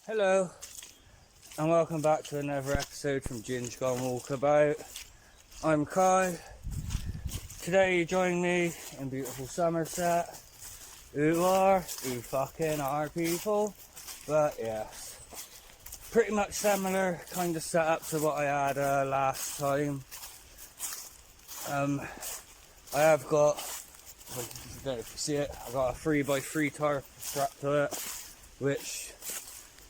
Hello, and welcome back to another episode from Ginge Gone Walkabout. I'm Kai. Today you join me in beautiful Somerset. Who fucking are people? But yes, pretty much similar kind of setup to what I had last time. I have got, I don't know if you see it, I've got a 3x3 tarp strapped to it, which,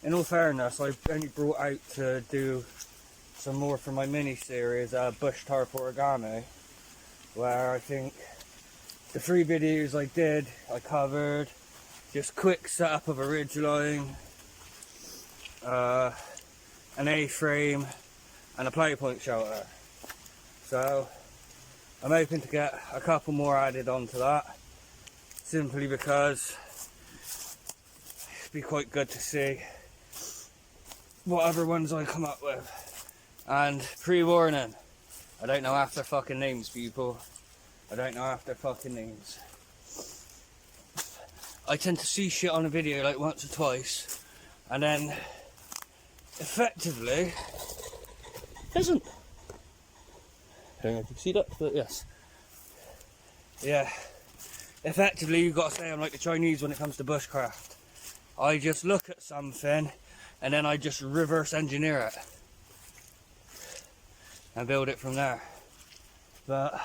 in all fairness, I've only brought out to do some more for my mini series, Bush Tarp Origami, where I think the 3 videos I did, I covered just quick setup of a ridgeline, an A-frame, and a play point shelter. So I'm hoping to get a couple more added onto that, simply because it'd be quite good to see what other ones I come up with. And pre-warning, I don't know half their fucking names, people. I don't know half their fucking names. I tend to see shit on a video like once or twice, and then effectively isn't. I don't know if you see that, but yes. Yeah. Effectively, you've got to say I'm like the Chinese when it comes to bushcraft. I just look at something and then I just reverse engineer it and build it from there. But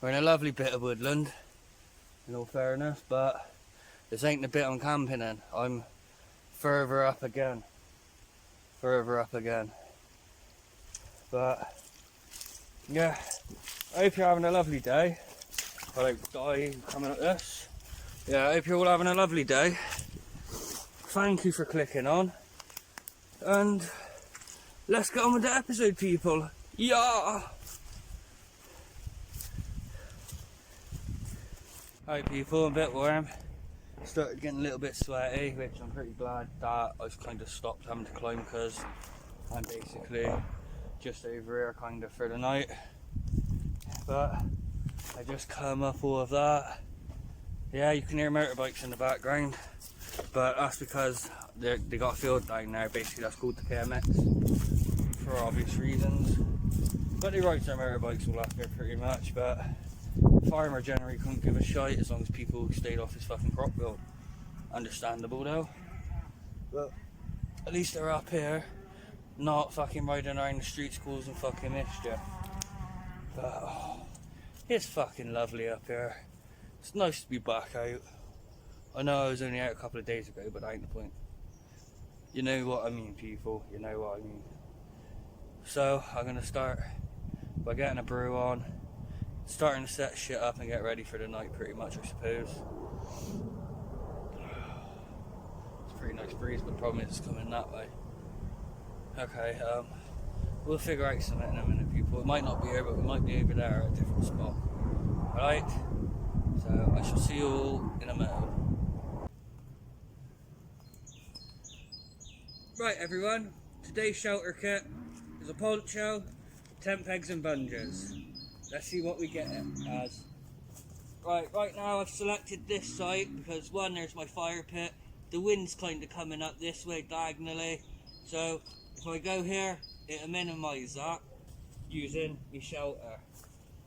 we're in a lovely bit of woodland, in all fairness, but this ain't the bit I'm camping in. I'm further up again. But yeah, I hope you're having a lovely day. I don't die coming at this. Yeah, I hope you're all having a lovely day. Thank you for clicking on. And let's get on with the episode, people. Yeah! Hi people, I'm a bit warm. Started getting a little bit sweaty, which I'm pretty glad that I've kind of stopped having to climb, because I'm basically just over here kind of for the night. But I just come up all of that. Yeah, you can hear motorbikes in the background, but that's because they got a field down there. Basically that's called the KMX for obvious reasons, but they ride their motorbikes all up here pretty much. But farmer generally couldn't give a shite as long as people stayed off his fucking crop field. Understandable though, but at least they're up here, not fucking riding around the streets causing fucking mischief. But oh, it's fucking lovely up here. It's nice to be back out. I know I was only out a couple of days ago, but that ain't the point. You know what I mean, people. You know what I mean. So I'm gonna start by getting a brew on, starting to set shit up and get ready for the night, pretty much, I suppose. It's a pretty nice breeze, but the problem is it's coming that way. Okay, we'll figure out something in a minute, people. It might not be here, but we might be over there at a different spot. Alright? So I shall see you all in a minute. Right everyone, today's shelter kit is a poncho, tent pegs and bungees. Let's see what we get it as. Right now I've selected this site because one, there's my fire pit. The wind's kind of coming up this way diagonally, so if I go here, it'll minimise that using my shelter.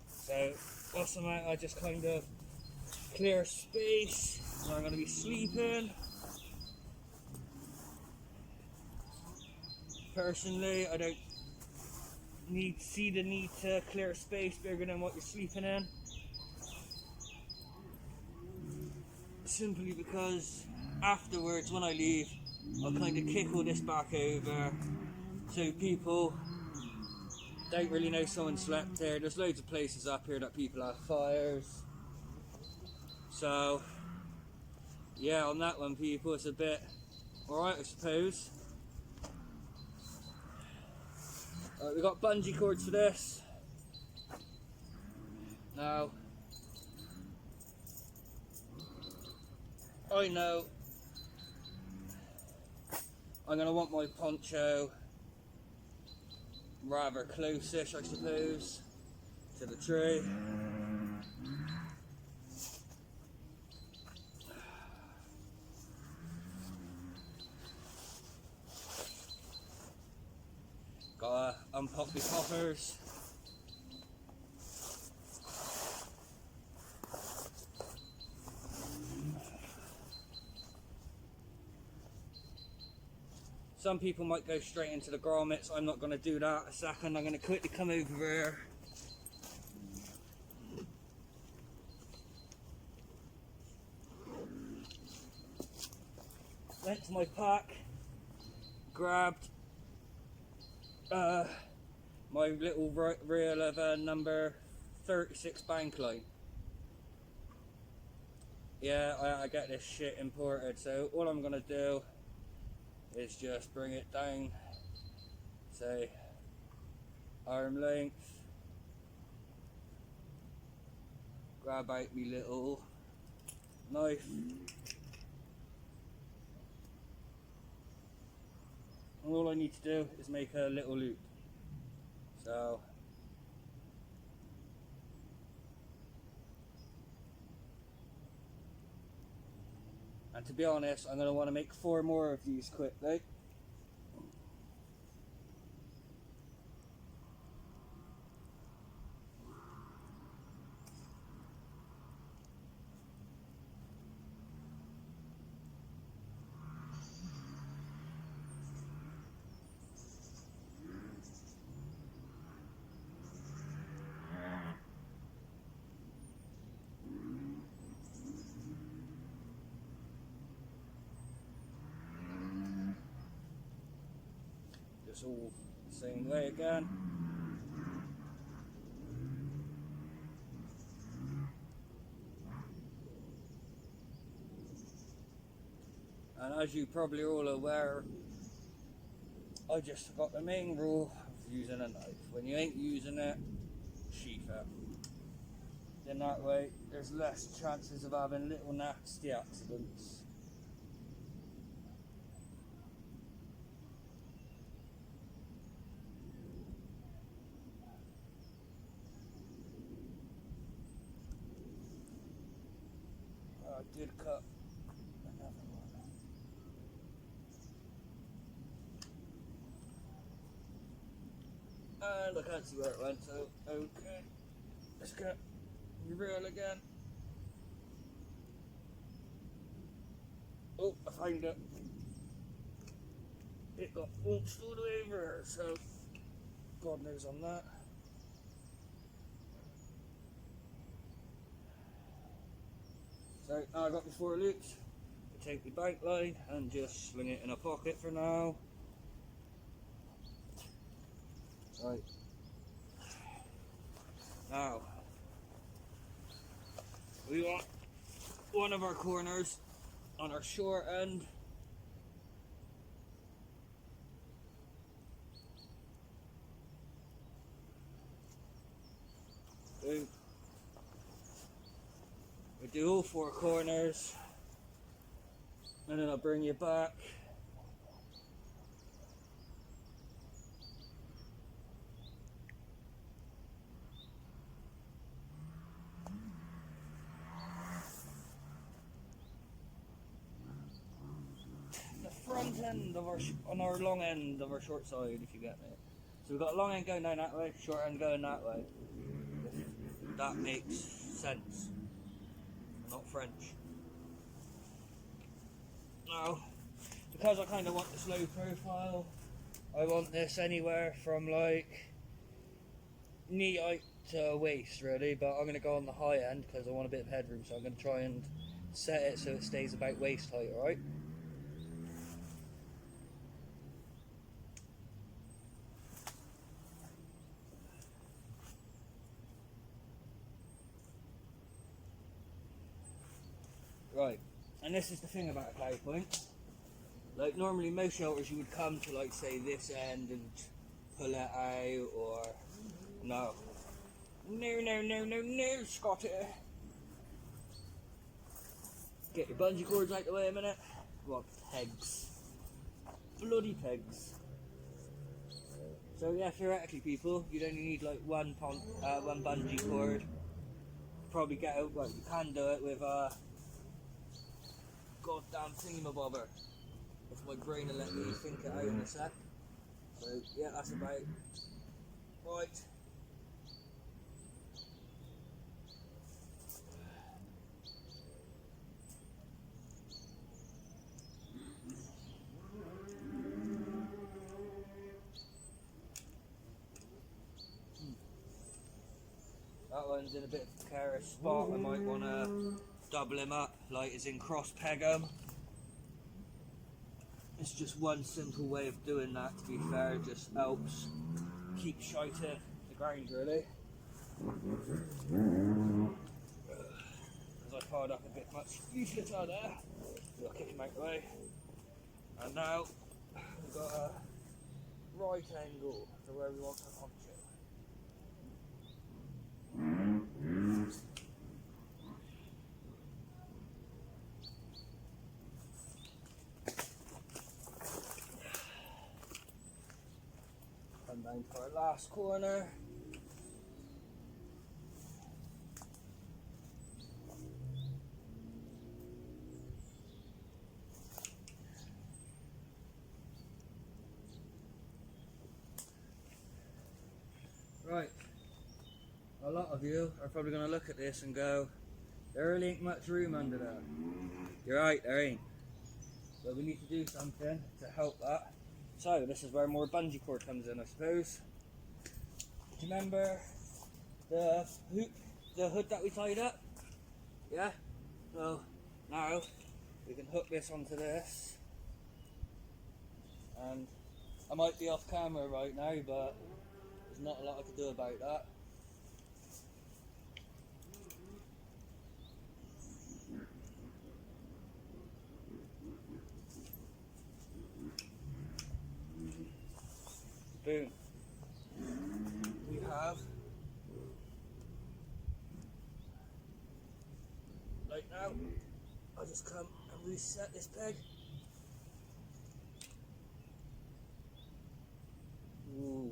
So what's the matter, I just kind of clear space where I'm going to be sleeping. Personally, I don't see the need to clear a space bigger than what you're sleeping in, simply because afterwards when I leave I'll kind of kick all this back over so people don't really know someone slept there. There's loads of places up here that people have fires, so yeah, on that one, people, it's a bit alright, I suppose. We've got bungee cords for this. Now, I know I'm going to want my poncho rather close-ish, I suppose, to the tree. unpop the coppers. Some people might go straight into the grommets. I'm not going to do that. A second, I'm going to quickly come over here. Went to my pack, grabbed my little reel of number 36 bank line. Yeah, I get this shit imported, so all I'm gonna do is just bring it down, say arm length, grab out my little knife, and all I need to do is make a little loop. So and to be honest, I'm going to want to make 4 more of these quickly. Just all the same way again. And as you probably are all aware, I just forgot the main rule of using a knife. When you ain't using it, sheath it. Then that way, there's less chances of having little nasty accidents. I did cut another one. And I can't see where it went, so okay. Let's get the reel again. Oh, I found it. It got launched all the way over here, so God knows on that. So now I've got my 4 loops. I take the bank line and just sling it in a pocket for now. Right. Now, we want one of our corners on our short end. We do all 4 corners, and then I'll bring you back. The front end of on our long end of our short side, if you get me. So we've got long end going down that way, short end going that way. If that makes sense. Not French. Now, because I kind of want the slow profile, I want this anywhere from like knee height to waist really, but I'm going to go on the high end because I want a bit of headroom, so I'm going to try and set it so it stays about waist height, alright? Right, and this is the thing about a plough point. Like normally most shelters you would come to like say this end and pull it out, or no, Scotty. Get your bungee cords out the way a minute. What pegs? Bloody pegs. So yeah, theoretically people, you'd only need like one bungee cord. Probably get out, well you can do it with a goddamn thingamabobber. If my brain will let me think it out in a sec. So yeah, that's about Right. That one's in a bit of a precarious spot. I might want to double him up, like as in cross peg him. It's just one simple way of doing that, to be fair. It just helps keep shite in the ground, really. As I piled up a bit much useless out there, we'll kick him out the way. And now we've got a right angle to where we want the poncho. Come down to our last corner. Right, a lot of you are probably going to look at this and go, there really ain't much room under there. You're right, there ain't. But we need to do something to help that. So this is where more bungee cord comes in, I suppose. Do you remember the hood that we tied up? Yeah? So now we can hook this onto this. And I might be off camera right now, but there's not a lot I can do about that. Boom. We have, like now, I'll just come and reset this peg. Ooh.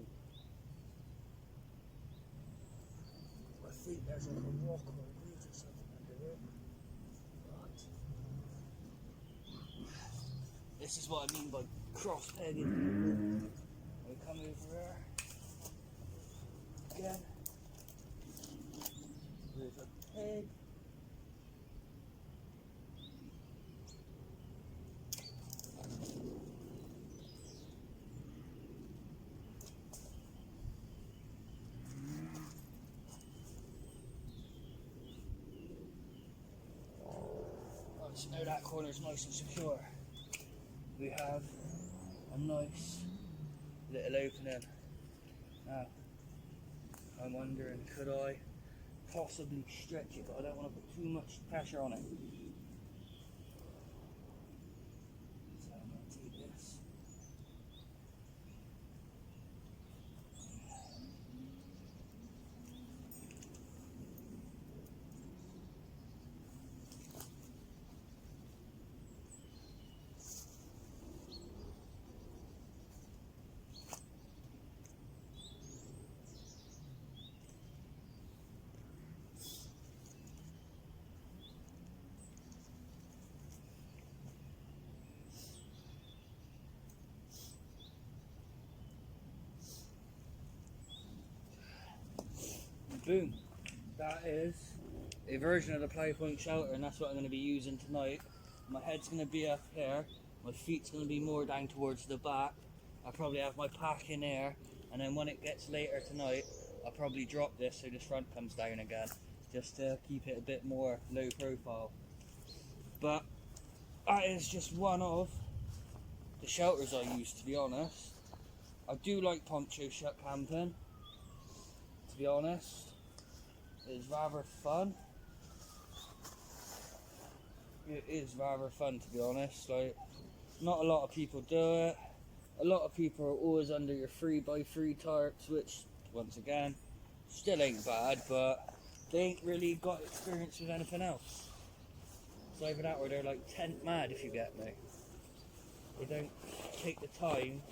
I think there's like a rock or a root or something under here. Right. This is what I mean by cross pegging. We come over here. Again. There's a peg. So now that corner is nice and secure. We have a nice little opening. Now, I'm wondering, could I possibly stretch it, but I don't want to put too much pressure on it. So I'm going to take this. Boom. That is a version of the ply point shelter, and that's what I'm going to be using tonight. My head's going to be up here, my feet's going to be more down towards the back. I'll probably have my pack in there, and then when it gets later tonight, I'll probably drop this so this front comes down again, just to keep it a bit more low profile. But that is just one of the shelters I use, to be honest. I do like poncho shut camping, to be honest. It's rather fun. It is rather fun, to be honest. Like, not a lot of people do it. A lot of people are always under your 3x3 tarps, which, once again, still ain't bad, but they ain't really got experience with anything else. It's either that or they're like tent mad, if you get me. They don't take the time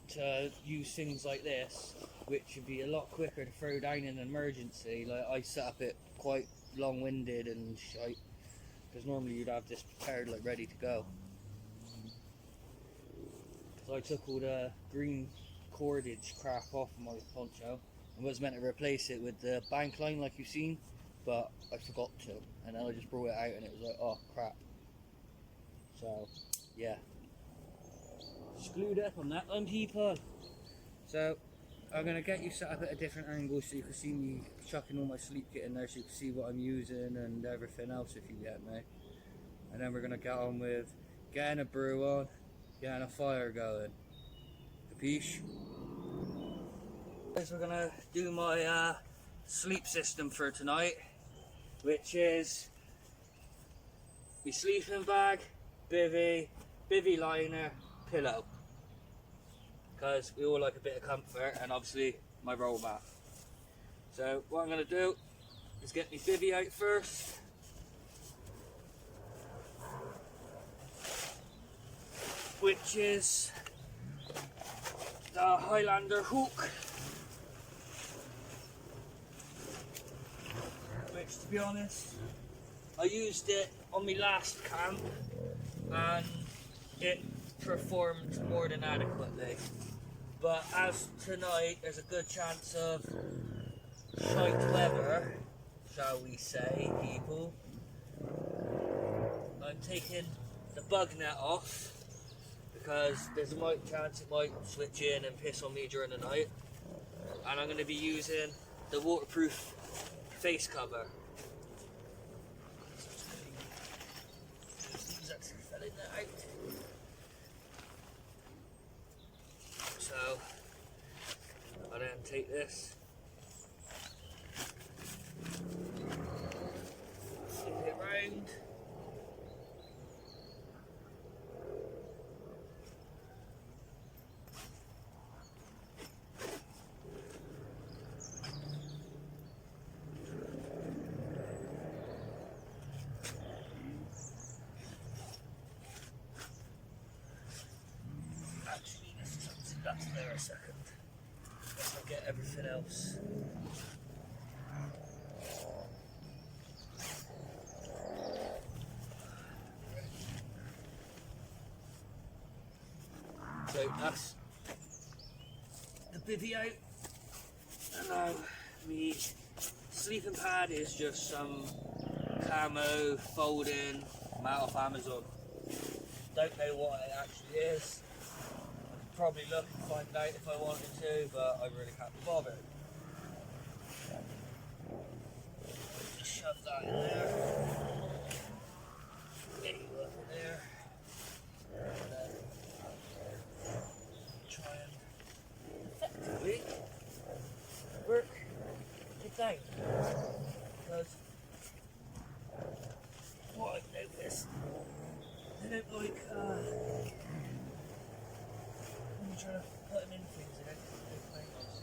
to use things like this, which would be a lot quicker to throw down in an emergency. Like, I set up it quite long-winded and shite, because normally you'd have this prepared, like ready to go. So I took all the green cordage crap off my poncho. I was meant to replace it with the bank line like you've seen, but I forgot to, and then I just brought it out and it was like, oh crap. So yeah, screwed up on that one, people. So I'm gonna get you set up at a different angle so you can see me chucking all my sleep kit in there, so you can see what I'm using and everything else if you get me. And then we're gonna get on with getting a brew on, getting a fire going. Capiche? We're gonna do my sleep system for tonight, which is my sleeping bag, bivvy liner, pillow, because we all like a bit of comfort, and obviously my roll mat. So what I'm gonna do is get my bivvy out first. Which is the Highlander hook, which, to be honest, I used it on my last camp and it performed more than adequately. But as tonight there's a good chance of shite weather, shall we say, people, I'm taking the bug net off, because there's a chance it might switch in and piss on me during the night, and I'm going to be using the waterproof face cover. So I'll then take this, flip it round. That's there a second. Let's not get everything else. So that's the bivvy out. And now my sleeping pad is just some camo folding I'm out of Amazon. Don't know what it actually is. Probably look and find out if I wanted to, but I really can't be bothered. Just shove that in there. Get you up in there. And then try and effectively work it down. Because what I've noticed, they don't like trying to put them in things they don't play on, so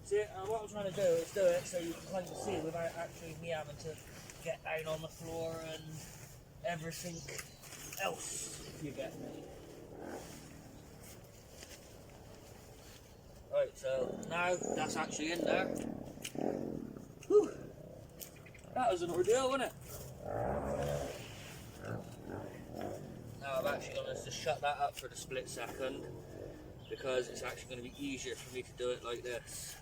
see, what I'm trying to do is do it so you can kind of see without actually me having to get down on the floor and everything else, if you get me. Right, so now that's actually in there. Whew. That was an ordeal, wasn't it? Now I'm actually going to just shut that up for the split second, because it's actually going to be easier for me to do it like this.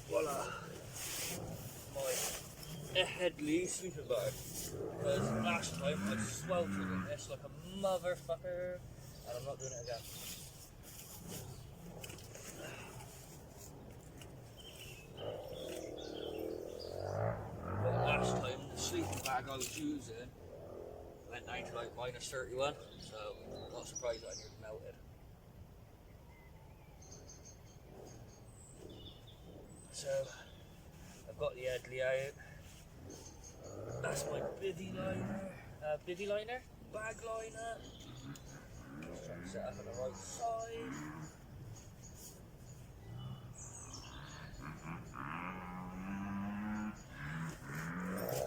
Voila! My Headley sleeping bag. Because last time I sweltered in this like a motherfucker, and I'm not doing it again. But last time the sleeping bag I was using went down to like -31, so I'm not surprised that I nearly melted. So I've got the Headley out. That's my bivvy liner, bag liner. Just trying to set up on the right side.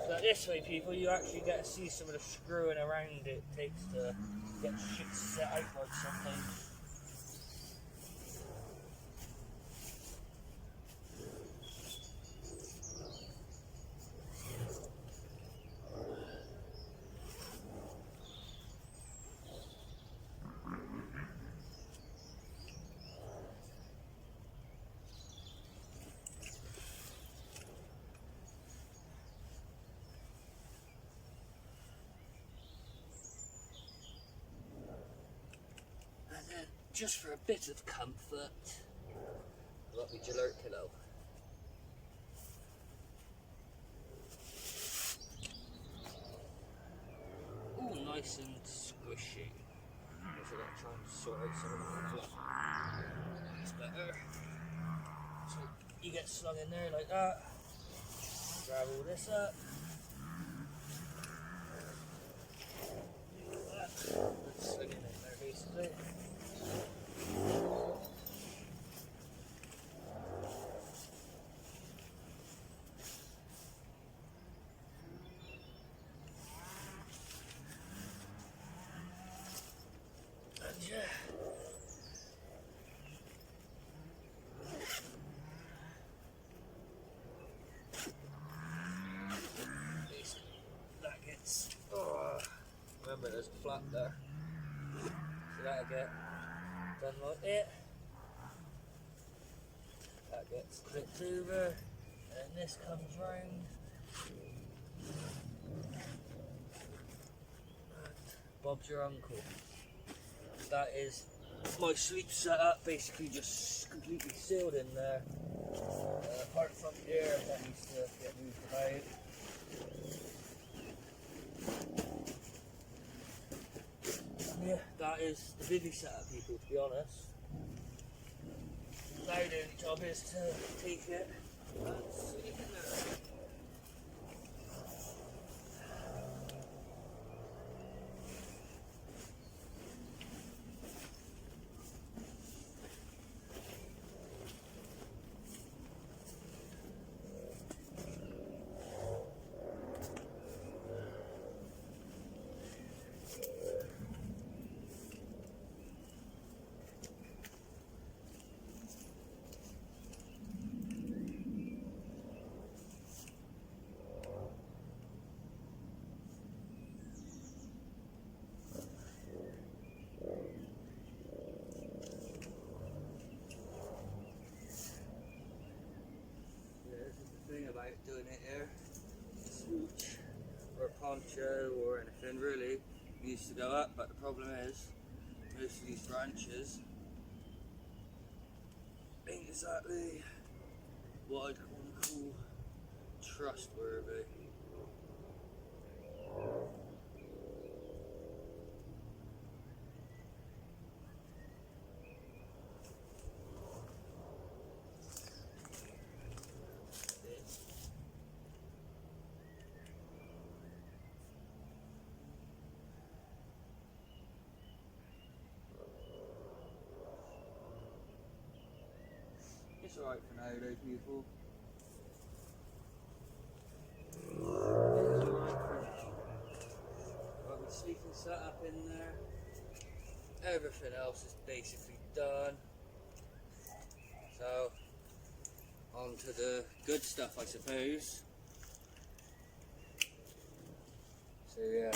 So this way, people, you actually get to see some of the screwing around it takes to get shit set out like something. And then, just for a bit of comfort, I've got my Jalert pillow. Ooh, nice and squishy. I guess I gotta try and sort out some of the fluff. That's better. So you get slung in there like that. Grab all this up. That's slinging it there basically. And yeah. That gets, remember there's a flap there, so that'll get done like it. That gets clipped over, and this comes round. And Bob's your uncle. That is my sleep setup, basically just completely sealed in there. Apart from here, that needs to get moved about. Yeah, that is the bivvy setup, people, to be honest. Now the only job is to take it and sleep in there. About doing it here, swooch or poncho or anything really needs to go up, but the problem is most of these branches ain't exactly what I'd want to call trustworthy. It's alright for now though, people. It's alright for now. Got my sleeping set up in there. Everything else is basically done. So, on to the good stuff, I suppose. So yeah,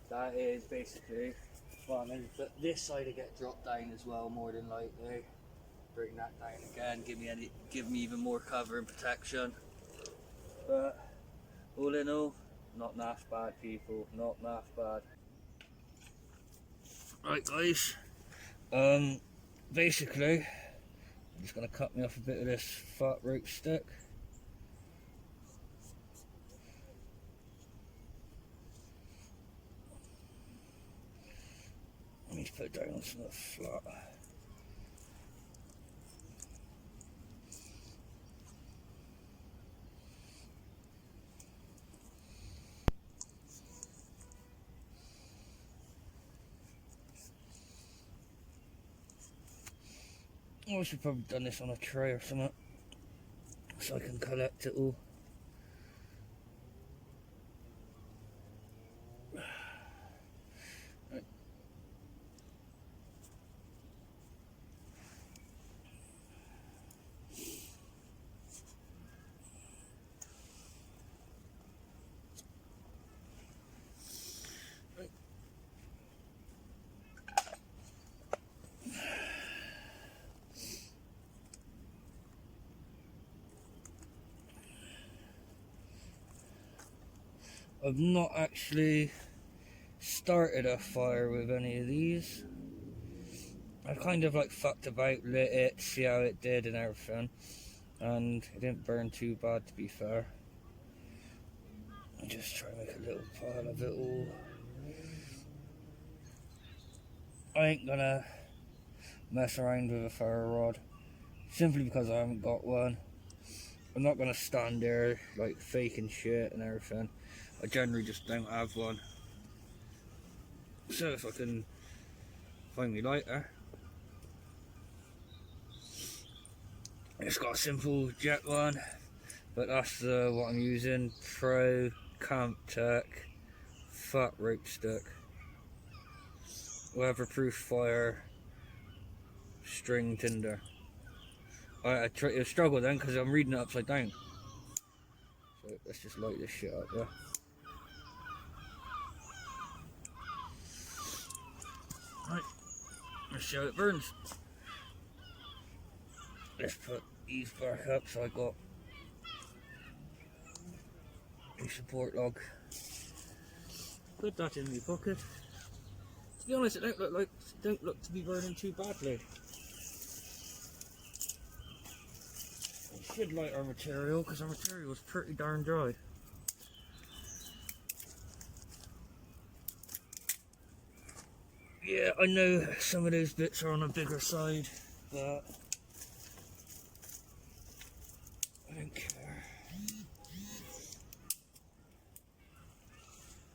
that is basically what I'm in. But this side will get dropped down as well, more than likely. Bring that down again, give me even more cover and protection. But all in all, not naff bad, people, not naff bad. Right guys, basically I'm just gonna cut me off a bit of this fat rope stick. I need to put it down on something flat. I should probably done this on a tray or something, so I can collect it all. I've not actually started a fire with any of these. I kind of like fucked about, lit it, see how it did and everything, and it didn't burn too bad, to be fair. I just try to make a little pile of it all. I ain't gonna mess around with a ferro rod, simply because I haven't got one. I'm not gonna stand there like faking shit and everything. I generally just don't have one. So if I can find me lighter. It's got a simple jet one, but that's what I'm using. Pro Camp Tech fat rope stick. Weatherproof fire string tinder. I struggle then because I'm reading it upside down. So let's just light this shit up there. Right, let's see how it burns. Let's put these back up so I got a support log. Put that in my pocket. To be honest, it don't look to be burning too badly. We should light our material because our material is pretty darn dry. Yeah, I know some of those bits are on the bigger side, but I don't care.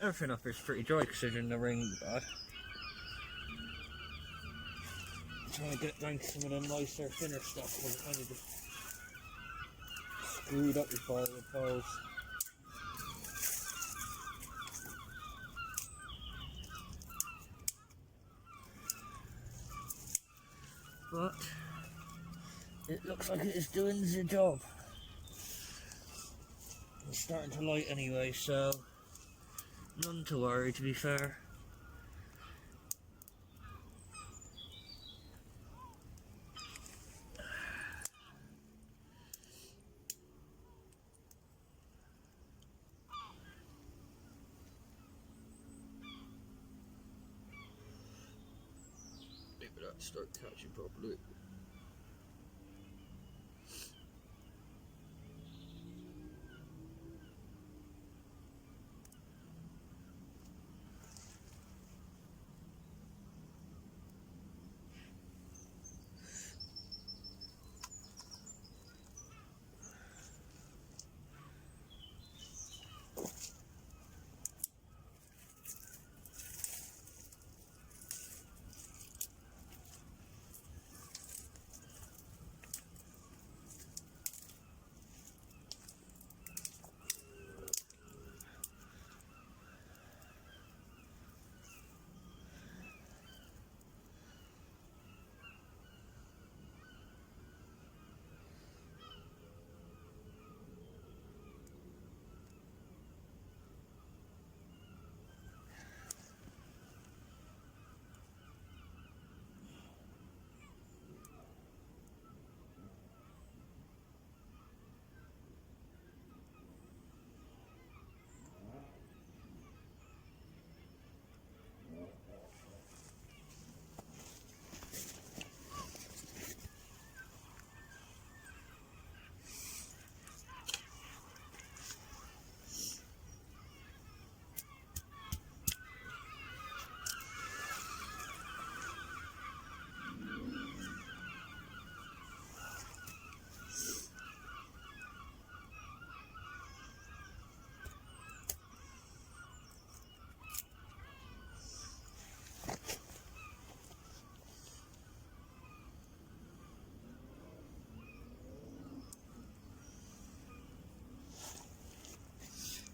Everything up here is pretty dry considering the rain was bad. I'm trying to get down to some of the nicer, thinner stuff because it kind of just screwed up the firewood piles. But it looks like it is doing the job. It's starting to light anyway, so none to worry, to be fair. Maybe that start catching properly.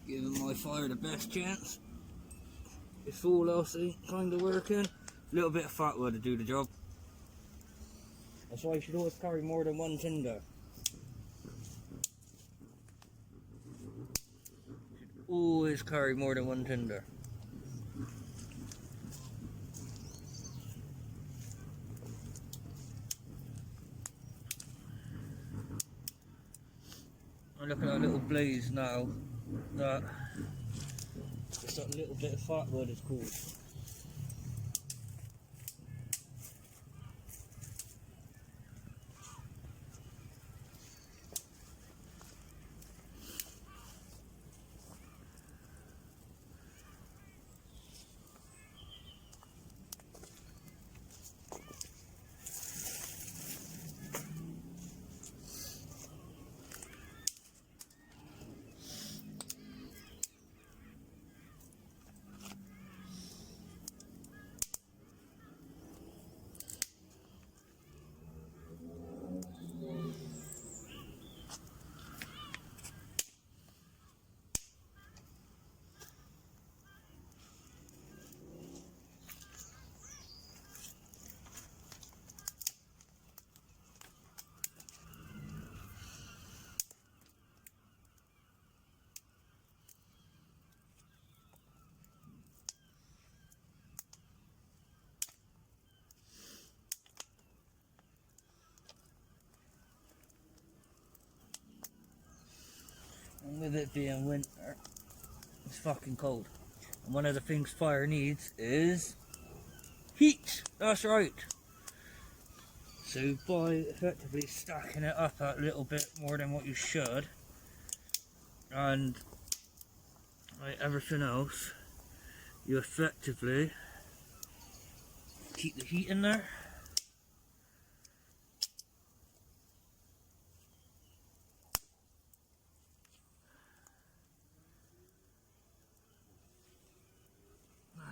Giving my fire the best chance. If all else ain't kind of working, a little bit of fat wood to do the job. That's why you should always carry more than one tinder. Should always carry more than one tinder. I'm looking at a little blaze now that Just that little bit of fat wood is cool. And with it being winter, it's fucking cold. And one of the things fire needs is heat. That's right. So by effectively stacking it up a little bit more than what you should, and like everything else, you effectively keep the heat in there.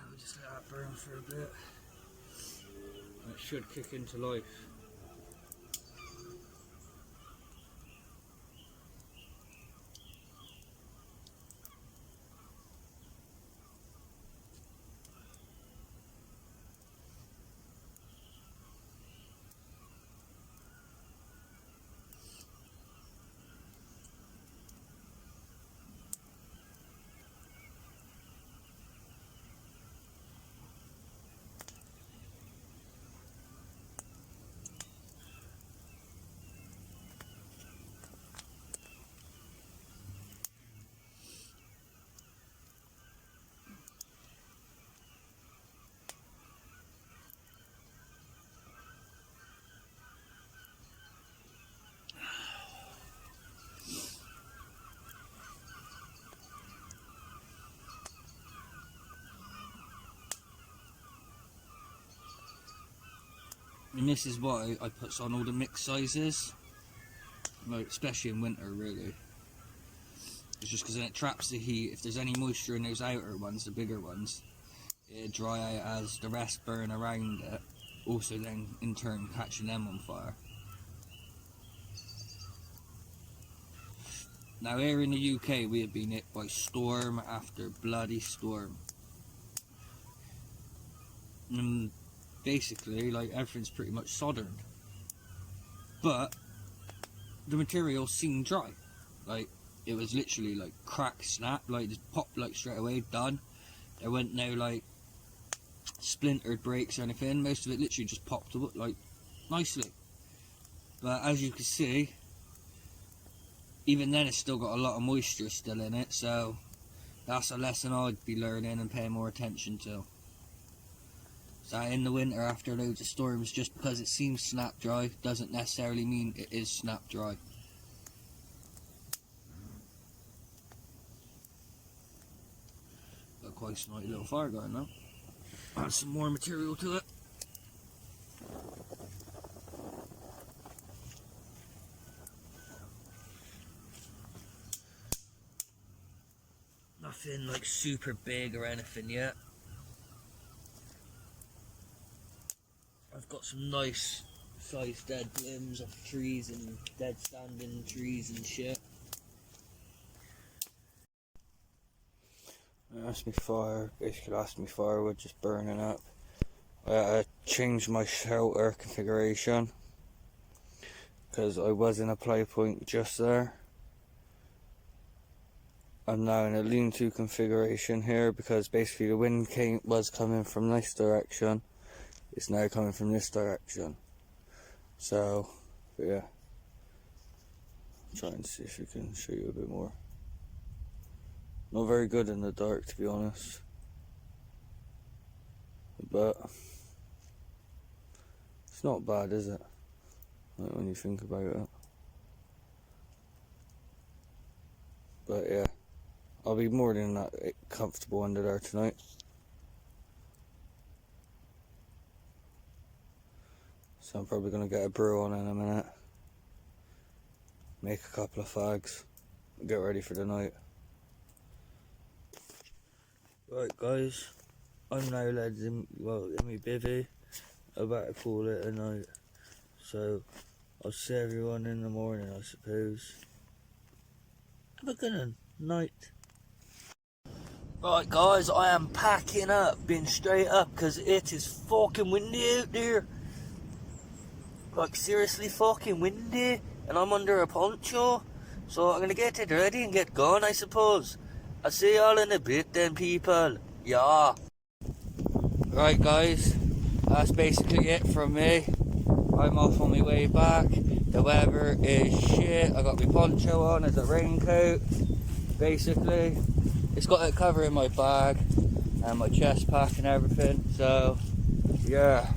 We'll just let that burn for a bit. And it should kick into life. And this is why I put on all the mix sizes, like especially in winter really. It's just because then it traps the heat. If there's any moisture in those outer ones, the bigger ones, it'll dry out as the rest burn around it, also then in turn catching them on fire. Now here in the UK we have been hit by storm after bloody storm. And basically like everything's pretty much soldered. But the material seemed dry. Like it was literally like crack, snap, like just popped like straight away, done. There went no like splintered breaks or anything. Most of it literally just popped up like nicely. But as you can see, even then it's still got a lot of moisture still in it, so that's a lesson I'd be learning and paying more attention to. So in the winter after loads of storms, just because it seems snap dry doesn't necessarily mean it is snap dry. Got quite a snotty little fire going now. Add some more material to it. Nothing like super big or anything yet. I've got some nice sized dead limbs off trees and dead standing trees and shit. That's me fire, basically that's me firewood just burning up. I changed my shelter configuration because I was in a play point just there. I'm now in a lean-to configuration here because basically the wind was coming from this direction. It's now coming from this direction. So, yeah. Try and see if we can show you a bit more. Not very good in the dark, to be honest. But it's not bad, is it? Like when you think about it. But yeah, I'll be more than that comfortable under there tonight. So I'm probably going to get a brew on in a minute. Make a couple of fags. Get ready for the night. Right guys, I'm now led in my bivvy. I'm about to call it a night. So I'll see everyone in the morning, I suppose. Have a good night. Right guys, I am packing up, being straight up, because it is fucking windy out there. Like seriously fucking windy, and I'm under a poncho. So I'm gonna get it ready and get going, I suppose. I'll see y'all in a bit then, people. Yeah. Right guys, that's basically it from me. I'm off on my way back. The weather is shit. I got my poncho on as a raincoat. Basically, it's got it covering my bag and my chest pack and everything. So yeah.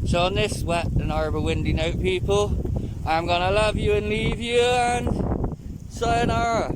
So on this wet and horrible windy note, people, I'm gonna love you and leave you, and sayonara.